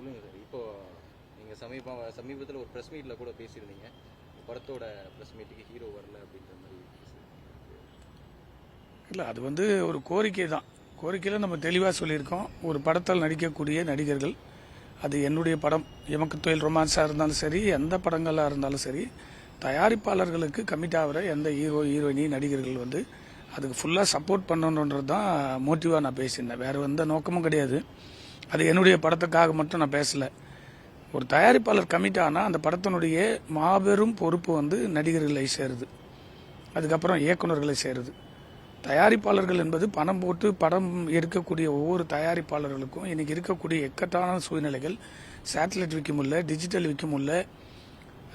சொல்லுங்க சார். இப்போ நீங்க சமீபத்தில் ஒரு பிரஸ் மீட்ல கூட பேசியிருந்தீங்க, படத்தோட பிரஸ் மீட்டுக்கு ஹீரோ வரல அப்படின்ற மாதிரி. இல்லை, அது வந்து ஒரு கோரிக்கை தான். கோரிக்கையில் நம்ம தெளிவாக சொல்லியிருக்கோம். ஒரு படத்தில் நடிக்கக்கூடிய நடிகர்கள், அது என்னுடைய படம், எமக்கு தொழில் ரொமான்ஸாக இருந்தாலும் சரி, எந்த படங்களாக இருந்தாலும் சரி, தயாரிப்பாளர்களுக்கு கமிட் ஆகிற எந்த ஹீரோ ஹீரோயினி நடிகர்கள் வந்து அதுக்கு ஃபுல்லாக சப்போர்ட் பண்ணணுன்றது தான் மோட்டிவாக நான் பேசியிருந்தேன். வேறு எந்த நோக்கமும் கிடையாது. அது என்னுடைய படத்துக்காக மட்டும் நான் பேசலை. ஒரு தயாரிப்பாளர் கமிட் ஆனால் அந்த படத்தினுடைய மாபெரும் பொறுப்பு வந்து நடிகர்களை சேருது, அதுக்கப்புறம் இயக்குநர்களை சேருது. தயாரிப்பாளர்கள் என்பது பணம் போட்டு படம் எடுக்கக்கூடிய ஒவ்வொரு தயாரிப்பாளர்களுக்கும் இன்னைக்கு இருக்கக்கூடிய இக்கட்டான சூழ்நிலைகள், சேட்டலைட் விற்க முடியல, டிஜிட்டல் விற்க முடியல,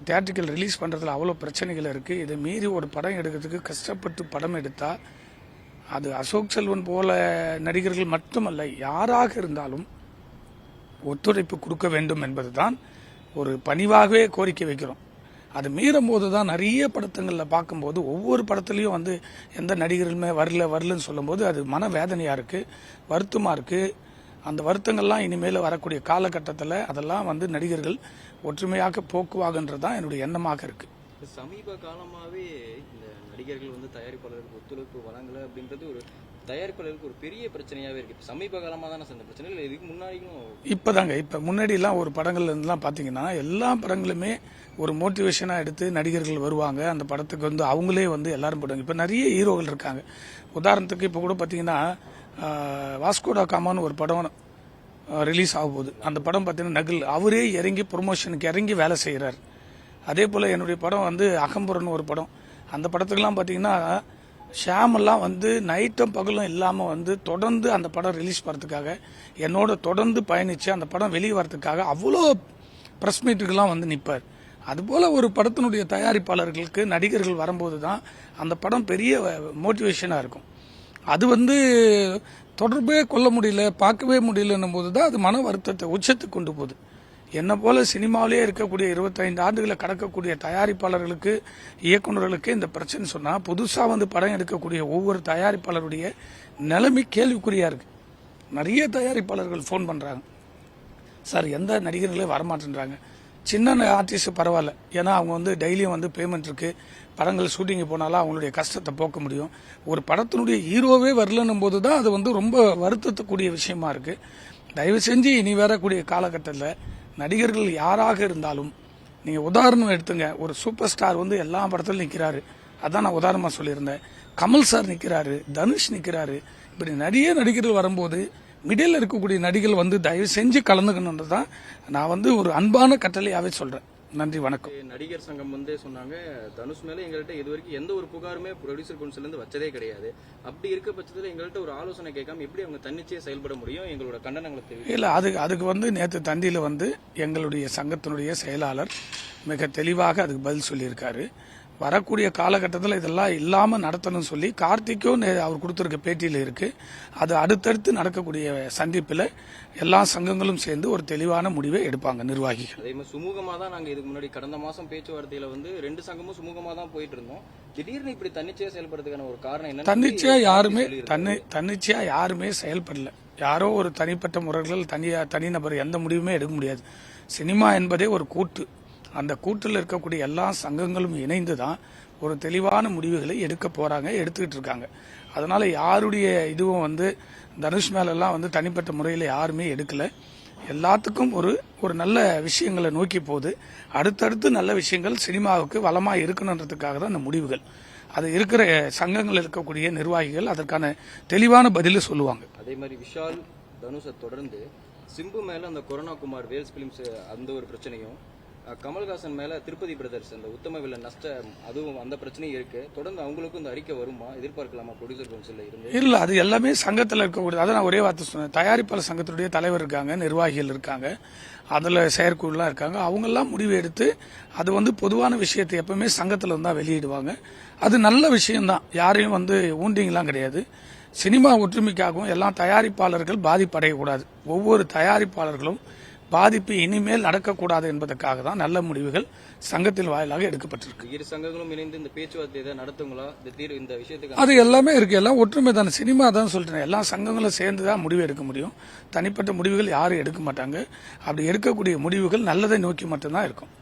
தியேட்டரிக்கல் ரிலீஸ் பண்ணுறதுல அவ்வளோ பிரச்சனைகள் இருக்குது. இதை மீறி ஒரு படம் எடுக்கிறதுக்கு கஷ்டப்பட்டு படம் எடுத்தால் அது அசோக் செல்வன் போல நடிகர்கள் மட்டுமல்ல, யாராக இருந்தாலும் ஒத்துழைப்பு கொடுக்க வேண்டும் என்பதுதான் ஒரு பணிவாகவே கோரிக்கை வைக்கிறோம். அது மீறும் போது தான் நிறைய படத்துங்களில் பார்க்கும்போது ஒவ்வொரு படத்துலையும் வந்து எந்த நடிகர்களுமே வரலன்னு சொல்லும்போது அது மன வேதனையாக இருக்குது, வருத்தமாக இருக்குது. அந்த வருத்தங்கள்லாம் இனிமேல் வரக்கூடிய காலகட்டத்தில் அதெல்லாம் வந்து நடிகர்கள் ஒற்றுமையாக போக்குவாகன்றது தான் என்னுடைய எண்ணமாக இருக்குது. சமீப காலமாகவே இந்த நடிகர்கள் வந்து தயாரிப்பாளர்களுக்கு ஒத்துழைப்பு வழங்கலை அப்படின்றது ஒரு தயாரிப்பாளருக்கு ஒரு பெரிய பிரச்சனையாகவே இருக்குது. சமீப காலமாக தானே இந்த பிரச்சனை இல்லை, இதுக்கு முன்னாடியும் இப்போ முன்னாடிலாம் ஒரு படங்கள்ல இருந்துலாம் பார்த்தீங்கன்னா எல்லா படங்களுமே ஒரு மோட்டிவேஷனாக எடுத்து நடிகர்கள் வருவாங்க. அந்த படத்துக்கு வந்து அவங்களே வந்து எல்லாரும் போடுவாங்க. இப்போ நிறைய ஹீரோகள் இருக்காங்க. உதாரணத்துக்கு இப்போ கூட பார்த்தீங்கன்னா வாஸ்கோடா காமான்னு ஒரு படம் ரிலீஸ் ஆக போகுது. அந்த படம் பார்த்தீங்கன்னா நகில் அவரே இறங்கி ப்ரொமோஷனுக்கு இறங்கி வேலை செய்கிறார். அதே போல் என்னுடைய படம் வந்து அகம்புரன்னு ஒரு படம். அந்த படத்துக்கெல்லாம் பார்த்தீங்கன்னா ஷாமெல்லாம் வந்து நைட்டும் பகலும் இல்லாமல் வந்து தொடர்ந்து அந்த படம் ரிலீஸ் பண்ணுறதுக்காக என்னோட தொடர்ந்து பயணித்து அந்த படம் வெளியே வரதுக்காக அவ்வளோ ப்ரெஸ் மீட்டுக்கெல்லாம் வந்து நிற்பார். அதுபோல் ஒரு படத்தினுடைய தயாரிப்பாளர்களுக்கு நடிகர்கள் வரும்போது தான் அந்த படம் பெரிய மோட்டிவேஷனாக இருக்கும். அது வந்து தொடர்பே கொள்ள முடியல, பார்க்கவே முடியலன்னும் போது தான் அது மன வருத்தத்தை உச்சத்துக்கு கொண்டு போகுது. என்னை போல சினிமாவிலே இருக்கக்கூடிய 25 ஆண்டுகளை கடக்கக்கூடிய தயாரிப்பாளர்களுக்கு, இயக்குநர்களுக்கு இந்த பிரச்சனை சொன்னால் புதுசாக வந்து படம் எடுக்கக்கூடிய ஒவ்வொரு தயாரிப்பாளருடைய நிலைமை கேள்விக்குறியாக இருக்குது. நிறைய தயாரிப்பாளர்கள் ஃபோன் பண்ணுறாங்க, சார் எந்த நடிகர்களே வரமாட்டேன்றாங்க. சின்ன ஆர்டிஸ்ட் பரவாயில்ல, ஏன்னா அவங்க வந்து டெய்லியும் வந்து பேமெண்ட் இருக்குது, படங்கள் ஷூட்டிங்கு போனாலும் அவங்களுடைய கஷ்டத்தை போக்க முடியும். ஒரு படத்தினுடைய ஹீரோவே வரலன்னும் போது தான் அது வந்து ரொம்ப வருத்தக்கூடிய விஷயமா இருக்குது. தயவு செஞ்சு இனி வரக்கூடிய காலகட்டத்தில் நடிகர்கள் யாராக இருந்தாலும், நீங்கள் உதாரணம் எடுத்துங்க, ஒரு சூப்பர் ஸ்டார் வந்து எல்லா படத்திலும் நிற்கிறாரு, அதான் நான் உதாரணமாக சொல்லியிருந்தேன். கமல் சார் நிற்கிறாரு, தனுஷ் நிற்கிறாரு, இப்படி நிறைய நடிகர்கள் வரும்போது மிடில் இருக்கக்கூடிய நடிகர்கள் வந்து தயவு செஞ்சு கலந்துக்கணுன்றது தான் நான் வந்து ஒரு அன்பான கட்டளையாகவே சொல்கிறேன். நன்றி, வணக்கம். நடிகர் சங்கம் வந்து சொன்னாங்க, தனுஷ் மேலே எங்கள்கிட்ட இது வரைக்கும் எந்த ஒரு புகாருமே ப்ரொடியூசர் கவுன்சிலேருந்து வச்சதே கிடையாது. அப்படி இருக்க பட்சத்தில் எங்கள்கிட்ட ஒரு ஆலோசனை கேட்காம எப்படி அவங்க தன்னிச்சையே செயல்பட முடியும்? எங்களோட கண்டனங்களை தெரிவிக்கும். இல்லை, அதுக்கு வந்து நேற்று தந்தியில் வந்து எங்களுடைய சங்கத்தினுடைய செயலாளர் மிக தெளிவாக அதுக்கு பதில் சொல்லியிருக்காரு. வரக்கூடிய காலகட்டத்தில் இதெல்லாம் இல்லாமல் நடத்தணும்னு சொல்லி கார்த்திக்கும் அவர் கொடுத்துருக்க பேட்டியில் இருக்குது. அது அடுத்தடுத்து நடக்கக்கூடிய சந்திப்பில் எல்லா சங்கங்களும் சேர்ந்து ஒரு தெளிவான முடிவை எடுப்பாங்க நிர்வாகிகள். அதே மாதிரி சுமூகமாக தான் நாங்கள் இதுக்கு முன்னாடி கடந்த மாதம் பேச்சுவார்த்தையில் வந்து 2 சங்கமும் சுமூகமாக தான் போயிட்டு இருந்தோம். திடீர்னு இப்படி தன்னிச்சையாக செயல்படுறதுக்கான ஒரு காரணம் என்ன? தன்னிச்சையாக யாருமே செயல்படல. யாரோ ஒரு தனிப்பட்ட முறைகள் தனிநபர் எந்த முடிவுமே எடுக்க முடியாது. சினிமா என்பதே ஒரு கூட்டு. அந்த கூட்டில் இருக்கக்கூடிய எல்லா சங்கங்களும் இணைந்து தான் ஒரு தெளிவான முடிவுகளை எடுக்க போகிறாங்க, எடுத்துக்கிட்டு இருக்காங்க. அதனால் யாருடைய இதுவும் வந்து தனுஷ் மேலெல்லாம் வந்து தனிப்பட்ட முறையில் யாருமே எடுக்கலை. எல்லாத்துக்கும் ஒரு நல்ல விஷயங்களை நோக்கி போகுது. அடுத்தடுத்து நல்ல விஷயங்கள் சினிமாவுக்கு வளமாக இருக்கணுன்றதுக்காக தான் அந்த முடிவுகள். அது இருக்கிற சங்கங்கள் இருக்கக்கூடிய நிர்வாகிகள் அதற்கான தெளிவான பதிலை சொல்லுவாங்க. அதே மாதிரி விஷால் தனுஷை தொடர்ந்து சிம்பு மேலே அந்த கொரோனா குமார் வேல்ஸ் பிலிம்ஸ் அந்த ஒரு பிரச்சனையும், கமல்ஹாசன் மேல திருப்பதி பிரதர்ஸ் அந்த உத்தம வில்ல நஷ்டம், அதுவும் அந்த பிரச்சனையும் இருக்கு. தொடர்ந்து அவங்களுக்கும் இந்த அறிக்கை வருமா, எதிர்பார்க்கலாமா ப்ரொடியூசர் கவுன்சில் இருந்து? இல்ல, அது எல்லாமே சங்கத்தில் இருக்கக்கூடிய, அதை நான் ஒரே வார்த்தை சொன்னேன். தயாரிப்பாளர் சங்கத்துடைய தலைவர் இருக்காங்க, நிர்வாகிகள் இருக்காங்க, அதில் செயற்குழுலாம் இருக்காங்க. அவங்கெல்லாம் முடிவு எடுத்து அது வந்து பொதுவான விஷயத்தை எப்பவுமே சங்கத்தில் தான் வெளியிடுவாங்க. அது நல்ல விஷயம்தான், யாரையும் வந்து ஊண்டிங்கெல்லாம் கிடையாது. சினிமா ஒற்றுமைக்காகவும் எல்லா தயாரிப்பாளர்கள் பாதிப்படையக்கூடாது. ஒவ்வொரு தயாரிப்பாளர்களும் பாதிப்பு இனிமேல் நடக்கக்கூடாது என்பதற்காக தான் நல்ல முடிவுகள் சங்கத்தின் வாயிலாக எடுக்கப்பட்டிருக்கு. இரு சங்கங்களும் இணைந்து இந்த பேச்சுவார்த்தை ஏதாவது நடத்துங்களா? இந்த தீர்வு இந்த விஷயத்துக்கு அது எல்லாமே இருக்கு, எல்லாம் ஒற்றுமை தானே. சினிமா தான் சொல்லிட்டேன், எல்லா சங்கங்களும் சேர்ந்து தான் முடிவு எடுக்க முடியும். தனிப்பட்ட முடிவுகள் யாரும் எடுக்க மாட்டாங்க. அப்படி எடுக்கக்கூடிய முடிவுகள் நல்லதை நோக்கி மட்டும்தான் இருக்கும்.